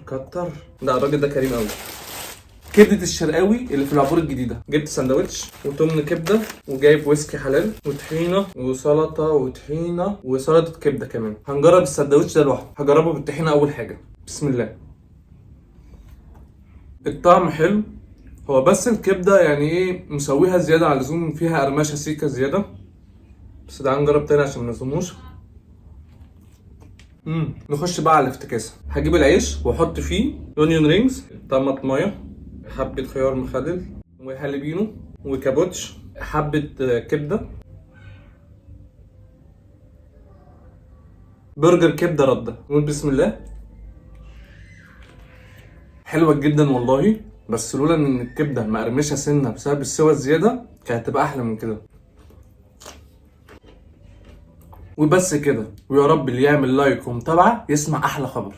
كتر. لا الراجل ده كريم قوي. كبده الشرقاوي اللي في العبور الجديده. جبت سندوتش وتمن كبده وجايب ويسكي حلال وطحينه وسلطه وطحينه وسلطه كبده كمان. هنجرب السندوتش ده لوحده، هجربه بالطحينه اول حاجه. بسم الله. الطعم حلو، هو بس الكبده يعني ايه مسويها زياده على اللزوم، فيها قرمشه سيكه زياده. بس تعالى نجرب تاني عشان منظلموش. نخش بقى على الافتكاسه. هجيب العيش واحط فيه اونيون رينجز، طماطمايه، حبه خيار مخلل وهالبينو وكابوتش، حبه كبده، برجر كبده رده. نقول بسم الله. حلوه جدا والله، بس لولا ان الكبده مقرمشه سنه بسبب السوى الزياده كانت هتبقى احلى من كده. وبس كده، ويا رب اللي يعمل لايك ومتابعه يسمع احلى خبر.